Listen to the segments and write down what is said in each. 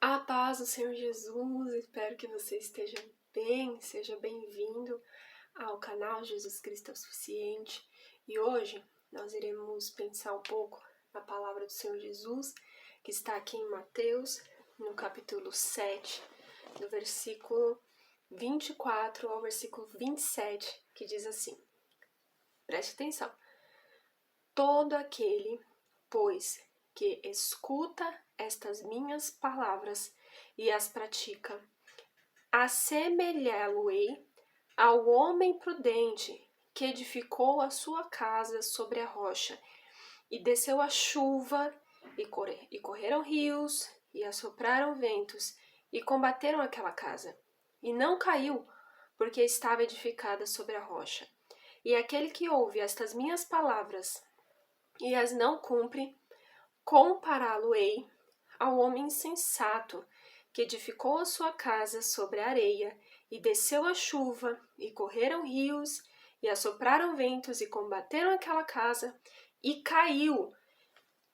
A paz do Senhor Jesus, espero que você esteja bem, seja bem-vindo ao canal Jesus Cristo é o Suficiente. E hoje nós iremos pensar um pouco na palavra do Senhor Jesus, que está aqui em Mateus, no capítulo 7, do versículo 24 ao versículo 27, que diz assim: preste atenção. Todo aquele, pois, que escuta estas minhas palavras e as pratica, assemelhá-lo-ei ao homem prudente que edificou a sua casa sobre a rocha, e desceu a chuva, e correram rios, e assopraram ventos, e combateram aquela casa. E não caiu, porque estava edificada sobre a rocha. E aquele que ouve estas minhas palavras e as não cumpre, compará-lo-ei ao homem insensato, que edificou a sua casa sobre a areia, e desceu a chuva, e correram rios, e assopraram ventos, e combateram aquela casa, e caiu,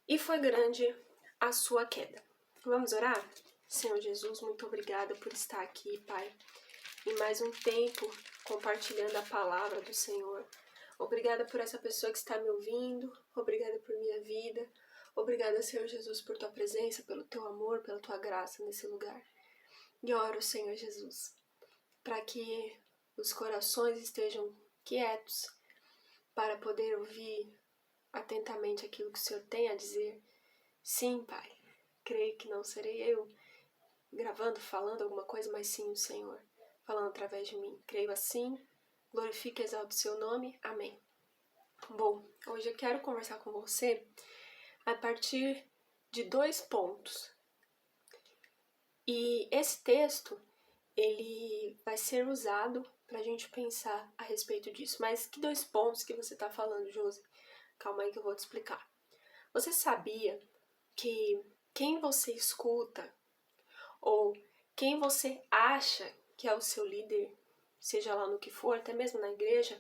e foi grande a sua queda. Vamos orar? Senhor Jesus, muito obrigada por estar aqui, Pai, em mais um tempo compartilhando a palavra do Senhor. Obrigada por essa pessoa que está me ouvindo, obrigada por minha vida, obrigada, Senhor Jesus, por tua presença, pelo teu amor, pela tua graça nesse lugar. E oro, Senhor Jesus, para que os corações estejam quietos, para poder ouvir atentamente aquilo que o Senhor tem a dizer. Sim, Pai, creio que não serei eu gravando, falando alguma coisa, mas sim o Senhor falando através de mim. Creio assim. Glorifique e exalte o seu nome. Amém. Bom, hoje eu quero conversar com você a partir de 2 pontos. E esse texto, ele vai ser usado para a gente pensar a respeito disso. Mas que 2 pontos que você está falando, Josi? Calma aí que eu vou te explicar. Você sabia que quem você escuta ou quem você acha que é o seu líder, seja lá no que for, até mesmo na igreja,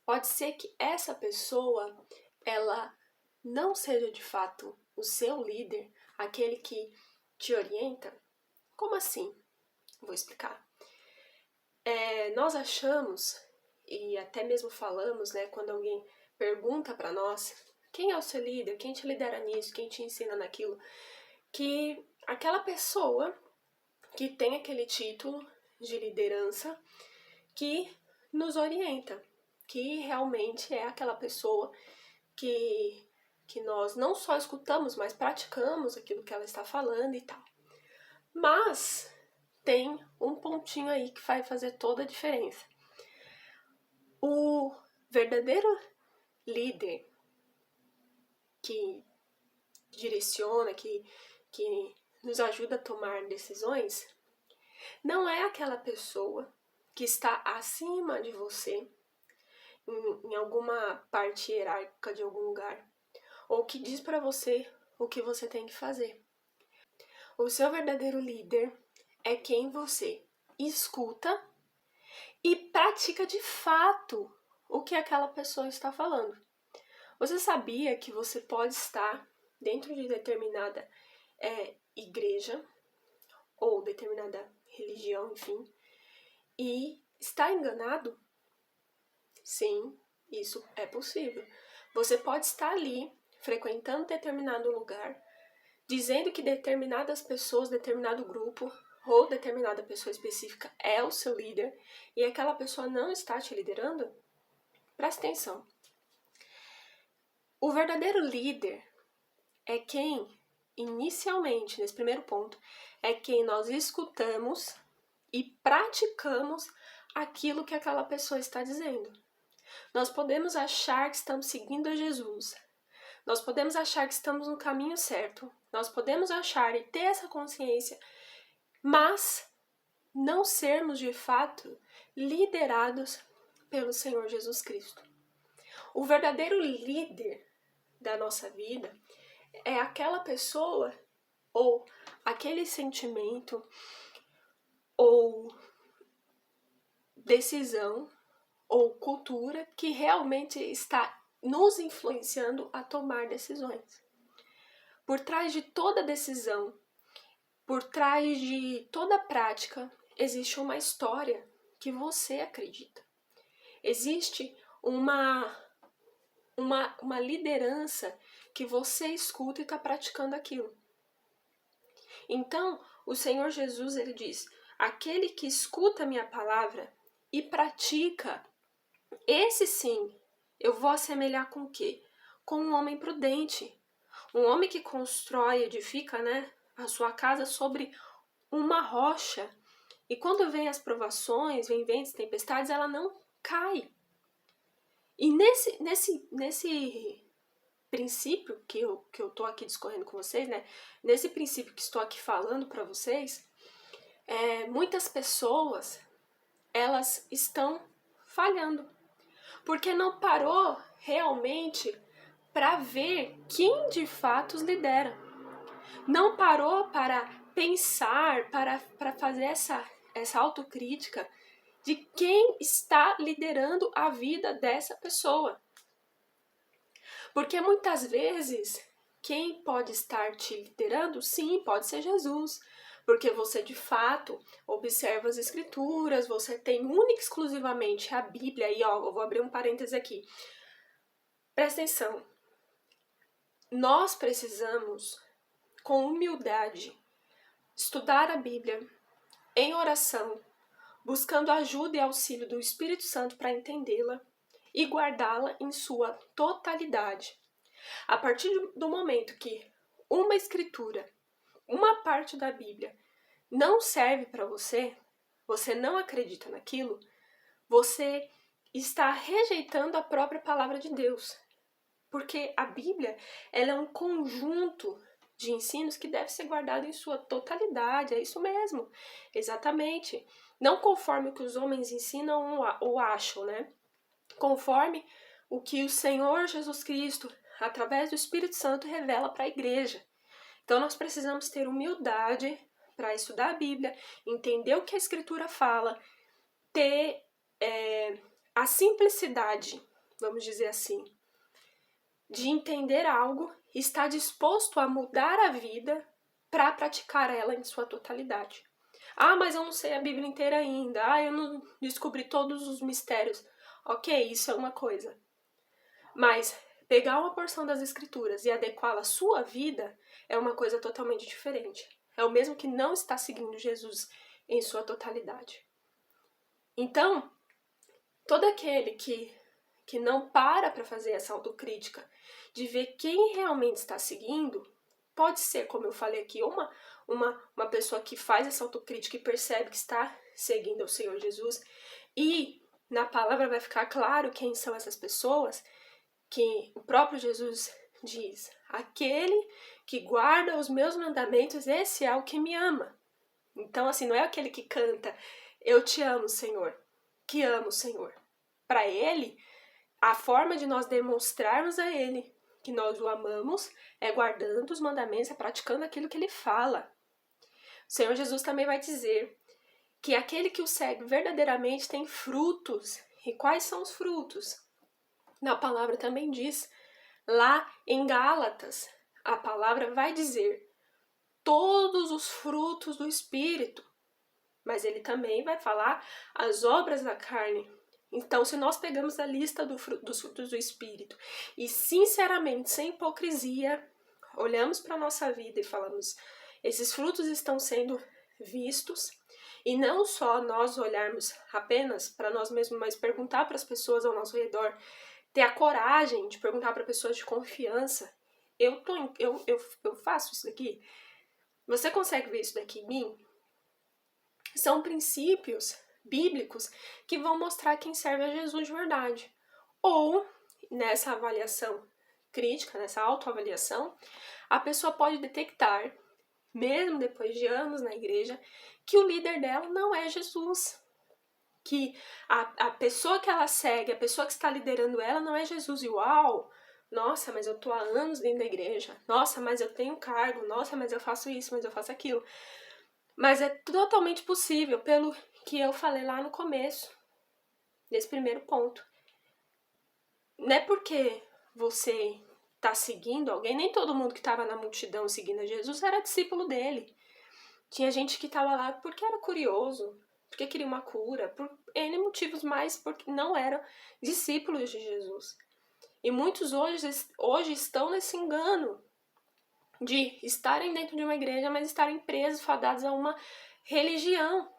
pode ser que essa pessoa, ela não seja de fato o seu líder, aquele que te orienta? Como assim? Vou explicar. Nós achamos, e até mesmo falamos, né, quando alguém pergunta para nós, quem é o seu líder, quem te lidera nisso, quem te ensina naquilo, que aquela pessoa que tem aquele título de liderança que nos orienta, que realmente é aquela pessoa que nós não só escutamos, mas praticamos aquilo que ela está falando e tal. Mas tem um pontinho aí que vai fazer toda a diferença. O verdadeiro líder que direciona, que nos ajuda a tomar decisões, não é aquela pessoa que está acima de você em alguma parte hierárquica de algum lugar, ou que diz para você o que você tem que fazer. O seu verdadeiro líder é quem você escuta e pratica de fato o que aquela pessoa está falando. Você sabia que você pode estar dentro de determinada igreja ou determinada religião, enfim, e está enganado? Sim, isso é possível. Você pode estar ali, frequentando determinado lugar, dizendo que determinadas pessoas, determinado grupo ou determinada pessoa específica é o seu líder e aquela pessoa não está te liderando? Presta atenção. O verdadeiro líder é quem, inicialmente, nesse primeiro ponto, é quem nós escutamos e praticamos aquilo que aquela pessoa está dizendo. Nós podemos achar que estamos seguindo a Jesus. Nós podemos achar que estamos no caminho certo. Nós podemos achar e ter essa consciência, mas não sermos de fato liderados pelo Senhor Jesus Cristo. O verdadeiro líder da nossa vida é aquela pessoa ou aquele sentimento ou decisão ou cultura que realmente está nos influenciando a tomar decisões. Por trás de toda decisão, por trás de toda prática existe uma história que você acredita. Existe uma liderança que você escuta e está praticando aquilo. Então, o Senhor Jesus, ele diz, aquele que escuta a minha palavra e pratica, esse sim, eu vou assemelhar com o quê? Com um homem prudente. Um homem que constrói, edifica, né, a sua casa sobre uma rocha. E quando vem as provações, vem ventos, tempestades, ela não cai. E nesse princípio que eu tô aqui discorrendo com vocês, né? Nesse princípio que estou aqui falando para vocês, muitas pessoas, elas estão falhando. Porque não parou realmente para ver quem de fato os lidera. Não parou para pensar, para fazer essa autocrítica de quem está liderando a vida dessa pessoa. Porque muitas vezes, quem pode estar te liderando, sim, pode ser Jesus. Porque você de fato observa as escrituras, você tem única e exclusivamente a Bíblia. E ó, eu vou abrir um parêntese aqui. Presta atenção. Nós precisamos, com humildade, estudar a Bíblia em oração, buscando ajuda e auxílio do Espírito Santo para entendê-la e guardá-la em sua totalidade. A partir do momento que uma escritura, uma parte da Bíblia não serve para você, você não acredita naquilo, você está rejeitando a própria palavra de Deus. Porque a Bíblia, ela é um conjunto de ensinos que deve ser guardado em sua totalidade, é isso mesmo, exatamente. Não conforme o que os homens ensinam ou acham, né? Conforme o que o Senhor Jesus Cristo, através do Espírito Santo, revela para a igreja. Então nós precisamos ter humildade para estudar a Bíblia, entender o que a Escritura fala, ter a simplicidade, vamos dizer assim, de entender algo e estar disposto a mudar a vida para praticar ela em sua totalidade. Ah, mas eu não sei a Bíblia inteira ainda. Ah, eu não descobri todos os mistérios. Ok, isso é uma coisa. Mas pegar uma porção das Escrituras e adequá-la à sua vida é uma coisa totalmente diferente. É o mesmo que não está seguindo Jesus em sua totalidade. Então, todo aquele que não para fazer essa autocrítica de ver quem realmente está seguindo, pode ser, como eu falei aqui, uma pessoa que faz essa autocrítica e percebe que está seguindo o Senhor Jesus, e na palavra vai ficar claro quem são essas pessoas, que o próprio Jesus diz, aquele que guarda os meus mandamentos, esse é o que me ama. Então, assim, não é aquele que canta, eu te amo, Senhor, que ama o Senhor. Para ele, a forma de nós demonstrarmos a ele que nós o amamos é guardando os mandamentos, é praticando aquilo que ele fala. O Senhor Jesus também vai dizer que aquele que o segue verdadeiramente tem frutos. E quais são os frutos? Na palavra também diz, lá em Gálatas, a palavra vai dizer todos os frutos do Espírito. Mas ele também vai falar as obras da carne. Então, se nós pegamos a lista dos frutos do Espírito e, sinceramente, sem hipocrisia, olhamos para a nossa vida e falamos, esses frutos estão sendo vistos, e não só nós olharmos apenas para nós mesmos, mas perguntar para as pessoas ao nosso redor, ter a coragem de perguntar para pessoas de confiança, eu faço isso daqui? Você consegue ver isso daqui em mim? São princípios bíblicos que vão mostrar quem serve a Jesus de verdade. Ou, nessa avaliação crítica, nessa autoavaliação, a pessoa pode detectar, mesmo depois de anos na igreja, que o líder dela não é Jesus. Que a pessoa que ela segue, a pessoa que está liderando ela não é Jesus. E uau! Nossa, mas eu tô há anos dentro da igreja. Nossa, mas eu tenho cargo. Nossa, mas eu faço isso, mas eu faço aquilo. Mas é totalmente possível, pelo que eu falei lá no começo, nesse primeiro ponto. Não é porque você está seguindo alguém, nem todo mundo que estava na multidão seguindo a Jesus era discípulo dele. Tinha gente que estava lá porque era curioso, porque queria uma cura, por N motivos, mas porque não eram discípulos de Jesus. E muitos hoje estão nesse engano de estarem dentro de uma igreja, mas estarem presos, fadados a uma religião.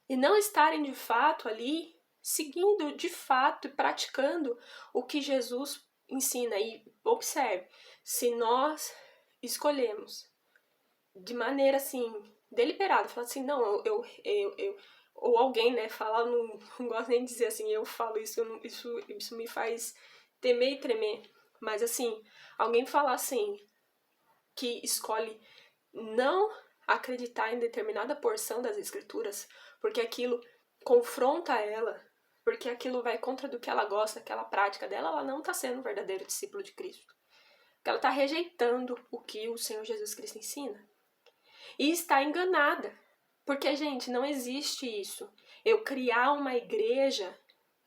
E não estarem de fato ali, seguindo de fato e praticando o que Jesus ensina. E observe, se nós escolhemos de maneira assim, deliberada, falar assim, não, ou alguém, né, falar, não gosto nem de dizer assim, eu falo isso, isso me faz temer e tremer, mas assim, alguém falar assim, que escolhe não acreditar em determinada porção das escrituras, porque aquilo confronta ela, porque aquilo vai contra do que ela gosta, aquela prática dela, ela não está sendo um verdadeiro discípulo de Cristo. Porque ela está rejeitando o que o Senhor Jesus Cristo ensina. E está enganada. Porque, gente, não existe isso. Eu criar uma igreja,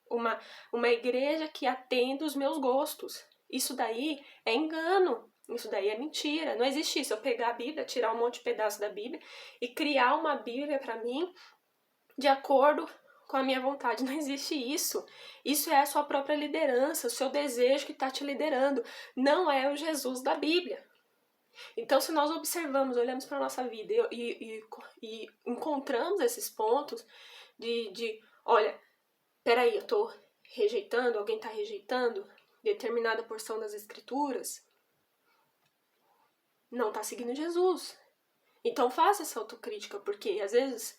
uma igreja que atenda os meus gostos. Isso daí é engano. Isso daí é mentira. Não existe isso. Eu pegar a Bíblia, tirar um monte de pedaço da Bíblia e criar uma Bíblia para mim de acordo com a minha vontade. Não existe isso. Isso é a sua própria liderança, o seu desejo que está te liderando. Não é o Jesus da Bíblia. Então, se nós observamos, olhamos para a nossa vida e encontramos esses pontos olha, peraí, eu estou rejeitando, alguém está rejeitando determinada porção das escrituras, não está seguindo Jesus. Então, faça essa autocrítica, porque às vezes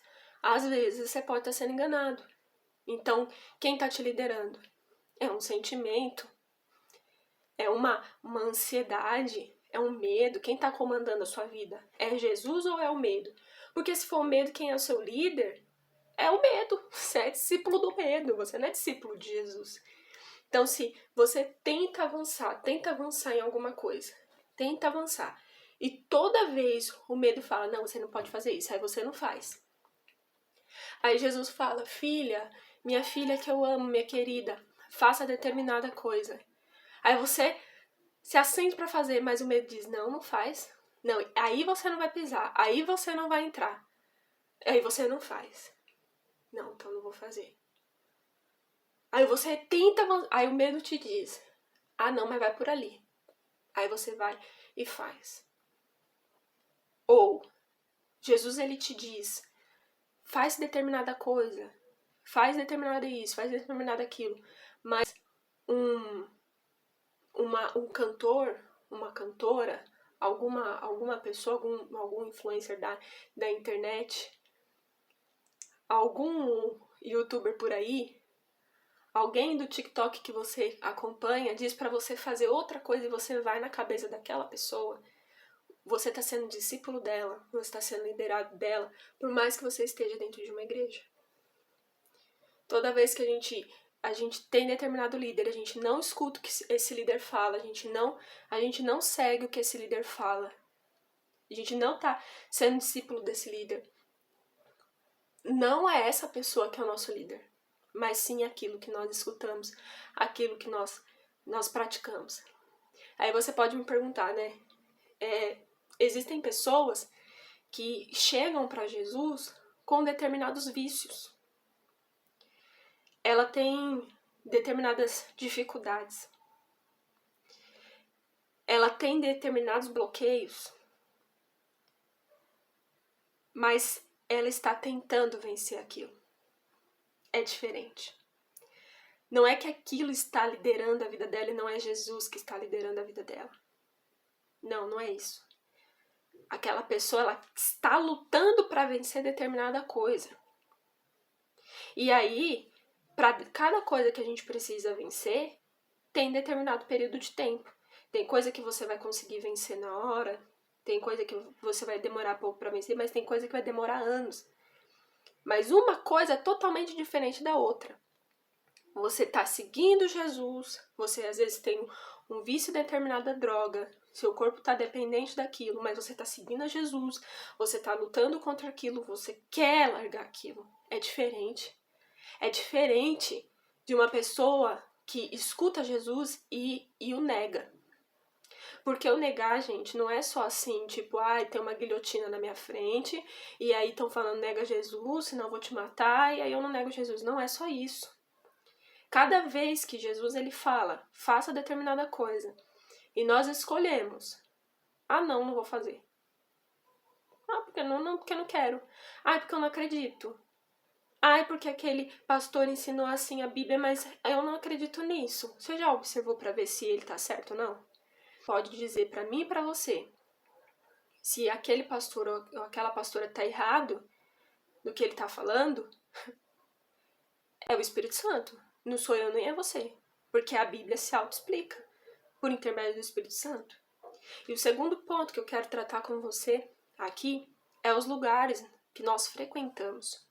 você pode estar sendo enganado. Então, quem está te liderando? É um sentimento, é uma ansiedade, é um medo. Quem está comandando a sua vida? É Jesus ou é o medo? Porque se for o medo, quem é o seu líder? É o medo. Você é discípulo do medo, você não é discípulo de Jesus. Então, se você tenta avançar em alguma coisa, tenta avançar, e toda vez o medo fala, não, você não pode fazer isso, aí você não faz. Aí Jesus fala, filha, minha filha que eu amo, minha querida, faça determinada coisa. Aí você se acende para fazer, mas o medo diz, não, não faz. Não, aí você não vai pisar, aí você não vai entrar. Aí você não faz. Não, então não vou fazer. Aí você tenta, aí o medo te diz, ah não, mas vai por ali. Aí você vai e faz. Ou, Jesus ele te diz, faz determinada coisa, faz determinada isso, faz determinada aquilo. Mas um cantor, uma cantora, alguma pessoa, algum influencer da internet, algum youtuber por aí, alguém do TikTok que você acompanha diz pra você fazer outra coisa e você vai na cabeça daquela pessoa, você está sendo discípulo dela, você está sendo liderado dela, por mais que você esteja dentro de uma igreja. Toda vez que a gente tem determinado líder, a gente não escuta o que esse líder fala, a gente não segue o que esse líder fala. A gente não está sendo discípulo desse líder. Não é essa pessoa que é o nosso líder, mas sim aquilo que nós escutamos, aquilo que nós praticamos. Aí você pode me perguntar, né? Existem pessoas que chegam para Jesus com determinados vícios. Ela tem determinadas dificuldades. Ela tem determinados bloqueios, mas ela está tentando vencer aquilo. É diferente. Não é que aquilo está liderando a vida dela e não é Jesus que está liderando a vida dela. Não, não é isso. Aquela pessoa, ela está lutando para vencer determinada coisa. E aí, para cada coisa que a gente precisa vencer, tem determinado período de tempo. Tem coisa que você vai conseguir vencer na hora, tem coisa que você vai demorar pouco para vencer, mas tem coisa que vai demorar anos. Mas uma coisa é totalmente diferente da outra. Você está seguindo Jesus, você às vezes tem um vício em determinada droga, seu corpo está dependente daquilo, mas você está seguindo a Jesus, você está lutando contra aquilo, você quer largar aquilo. É diferente. É diferente de uma pessoa que escuta Jesus e o nega. Porque o negar, gente, não é só assim, tipo, ai, tem uma guilhotina na minha frente, e aí estão falando nega Jesus, senão eu vou te matar, e aí eu não nego Jesus. Não é só isso. Cada vez que Jesus ele fala, faça determinada coisa, e nós escolhemos, ah, não vou fazer. Ah, porque porque eu não quero. Ah, porque eu não acredito. Ah, porque aquele pastor ensinou assim a Bíblia, mas eu não acredito nisso. Você já observou para ver se ele tá certo ou não? Pode dizer para mim e para você. Se aquele pastor ou aquela pastora tá errado do que ele tá falando, é o Espírito Santo. Não sou eu nem é você. Porque a Bíblia se auto-explica por intermédio do Espírito Santo. E o segundo ponto que eu quero tratar com você aqui é os lugares que nós frequentamos.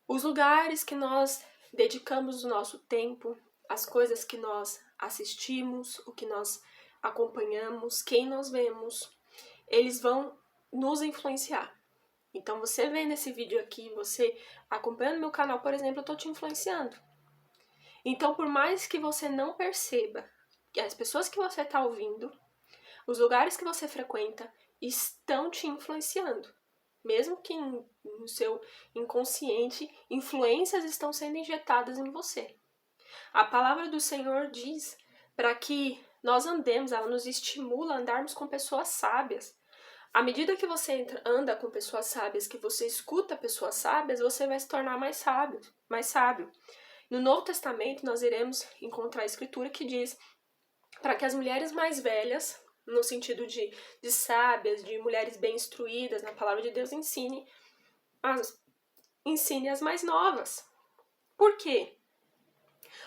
Os lugares que nós dedicamos o nosso tempo, as coisas que nós assistimos, o que nós acompanhamos, quem nós vemos, eles vão nos influenciar. Então, você vendo esse vídeo aqui, você acompanhando meu canal, por exemplo, eu estou te influenciando. Então, por mais que você não perceba que as pessoas que você está ouvindo, os lugares que você frequenta, estão te influenciando. Mesmo que no seu inconsciente, influências estão sendo injetadas em você. A palavra do Senhor diz para que nós andemos, ela nos estimula a andarmos com pessoas sábias. À medida que você anda com pessoas sábias, que você escuta pessoas sábias, você vai se tornar mais sábio. No Novo Testamento, nós iremos encontrar a escritura que diz para que as mulheres mais velhas, no sentido de sábias, de mulheres bem instruídas na palavra de Deus, ensine as mais novas. Por quê?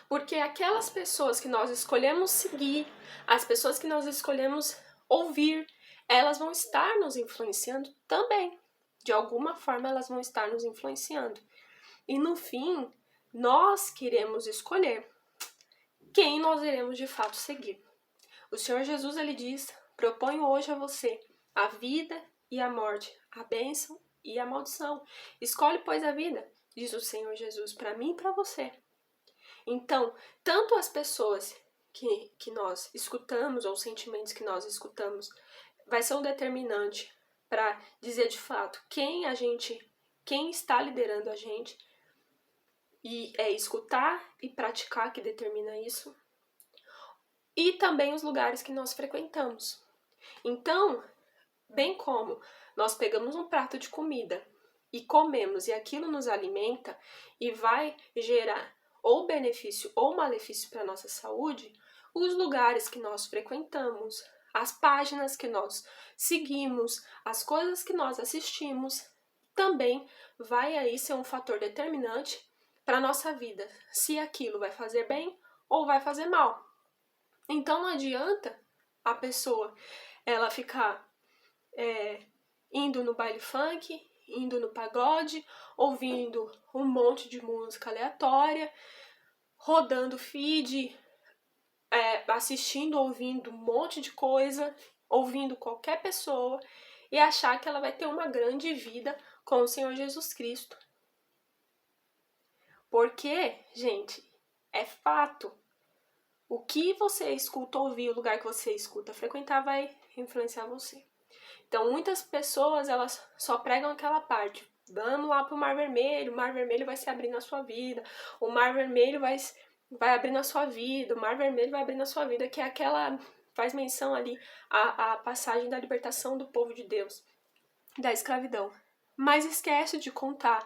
Porque aquelas pessoas que nós escolhemos seguir, as pessoas que nós escolhemos ouvir, elas vão estar nos influenciando também. De alguma forma, elas vão estar nos influenciando. E no fim, nós queremos escolher quem nós iremos de fato seguir. O Senhor Jesus, ele diz, proponho hoje a você a vida e a morte, a bênção e a maldição. Escolhe, pois, a vida, diz o Senhor Jesus, para mim e para você. Então, tanto as pessoas que nós escutamos, ou os sentimentos que nós escutamos, vai ser um determinante para dizer de fato quem está liderando a gente, e é escutar e praticar que determina isso, e também os lugares que nós frequentamos. Então, bem como nós pegamos um prato de comida e comemos, e aquilo nos alimenta e vai gerar ou benefício ou malefício para a nossa saúde, os lugares que nós frequentamos, as páginas que nós seguimos, as coisas que nós assistimos, também vai aí ser um fator determinante para a nossa vida, se aquilo vai fazer bem ou vai fazer mal. Então não adianta a pessoa ela ficar indo no baile funk, indo no pagode, ouvindo um monte de música aleatória, rodando feed, assistindo, ouvindo um monte de coisa, ouvindo qualquer pessoa e achar que ela vai ter uma grande vida com o Senhor Jesus Cristo. Porque, gente, é fato. O que você escuta ouvir, o lugar que você escuta frequentar vai influenciar você. Então, muitas pessoas, elas só pregam aquela parte. Vamos lá pro Mar Vermelho, o Mar Vermelho vai se abrir na sua vida, o Mar Vermelho vai abrir na sua vida, o Mar Vermelho vai abrir na sua vida, que é aquela, faz menção ali a passagem da libertação do povo de Deus, da escravidão. Mas esquece de contar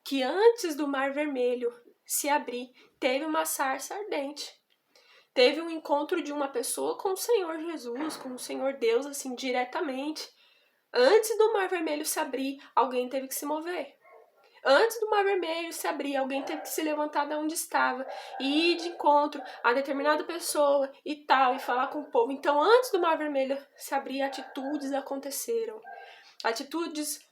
que antes do Mar Vermelho se abrir, teve uma sarça ardente. Teve um encontro de uma pessoa com o Senhor Jesus, com o Senhor Deus, assim, diretamente. Antes do Mar Vermelho se abrir, alguém teve que se mover. Antes do Mar Vermelho se abrir, alguém teve que se levantar de onde estava e ir de encontro a determinada pessoa e tal, e falar com o povo. Então, antes do Mar Vermelho se abrir, atitudes aconteceram. Atitudes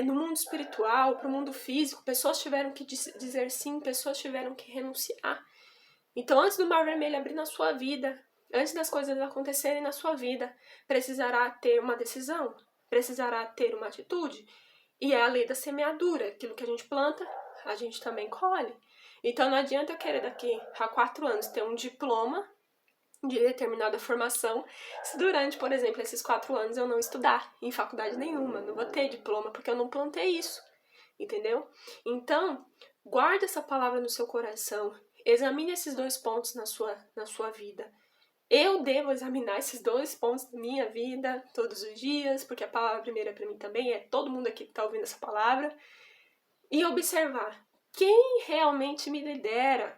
no mundo espiritual, para o mundo físico, pessoas tiveram que dizer sim, pessoas tiveram que renunciar. Então, antes do Mar Vermelho abrir na sua vida, antes das coisas acontecerem na sua vida, precisará ter uma decisão, precisará ter uma atitude. E é a lei da semeadura. Aquilo que a gente planta, a gente também colhe. Então, não adianta eu querer daqui a 4 anos ter um diploma de determinada formação, se durante, por exemplo, esses 4 anos eu não estudar em faculdade nenhuma, não vou ter diploma, porque eu não plantei isso, entendeu? Então, guarda essa palavra no seu coração, examine esses 2 pontos na sua vida. Eu devo examinar esses 2 pontos da minha vida todos os dias, porque a palavra primeira para mim também é todo mundo aqui que está ouvindo essa palavra, e observar quem realmente me lidera,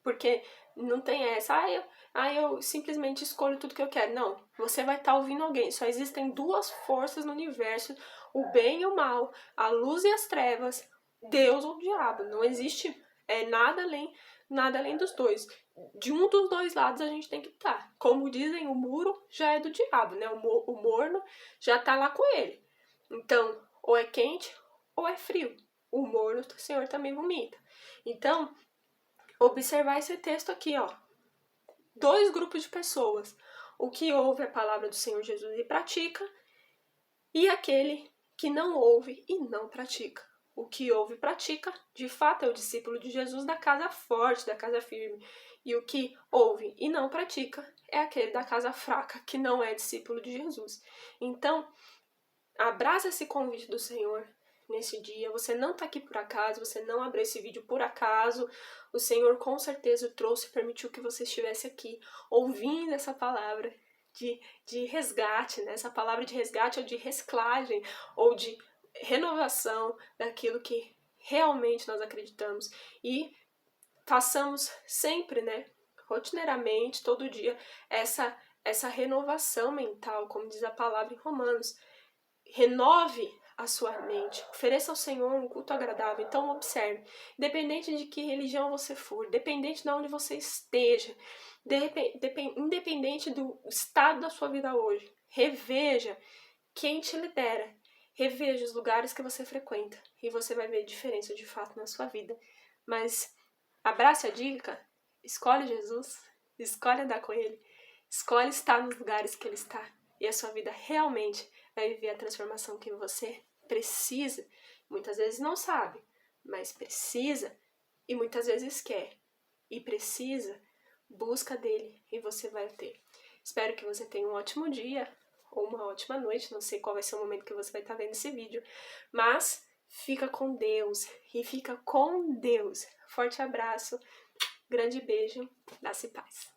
porque não tem essa, eu simplesmente escolho tudo que eu quero. Não, você vai estar ouvindo alguém. Só existem 2 forças no universo, o bem e o mal, a luz e as trevas, Deus ou o diabo. Não existe nada além dos 2. De um dos 2 lados a gente tem que estar. Como dizem, o muro já é do diabo, né? O morno já tá lá com ele. Então, ou é quente ou é frio. O morno o Senhor também vomita. Então, observar esse texto aqui, ó. 2 grupos de pessoas. O que ouve a palavra do Senhor Jesus e pratica, e aquele que não ouve e não pratica. O que ouve e pratica, de fato, é o discípulo de Jesus da casa forte, da casa firme. E o que ouve e não pratica é aquele da casa fraca, que não é discípulo de Jesus. Então, abraça esse convite do Senhor nesse dia. Você não está aqui por acaso, você não abriu esse vídeo por acaso. O Senhor com certeza o trouxe e permitiu que você estivesse aqui ouvindo essa palavra de resgate, né? Essa palavra de resgate ou de reciclagem ou de renovação daquilo que realmente nós acreditamos. E façamos sempre, né, rotineiramente, todo dia, essa renovação mental, como diz a palavra em Romanos. Renove a sua mente, ofereça ao Senhor um culto agradável. Então observe, independente de que religião você for, independente de onde você esteja, independente do estado da sua vida hoje, reveja quem te lidera, reveja os lugares que você frequenta e você vai ver diferença de fato na sua vida. Mas abrace a dica, escolhe Jesus, escolhe andar com Ele, escolhe estar nos lugares que Ele está e a sua vida realmente vai viver a transformação que você precisa. Muitas vezes não sabe, mas precisa e muitas vezes quer. E precisa, busca dele e você vai ter. Espero que você tenha um ótimo dia ou uma ótima noite. Não sei qual vai ser o momento que você vai estar vendo esse vídeo, mas fica com Deus e fica com Deus. Forte abraço, grande beijo, dá-se paz.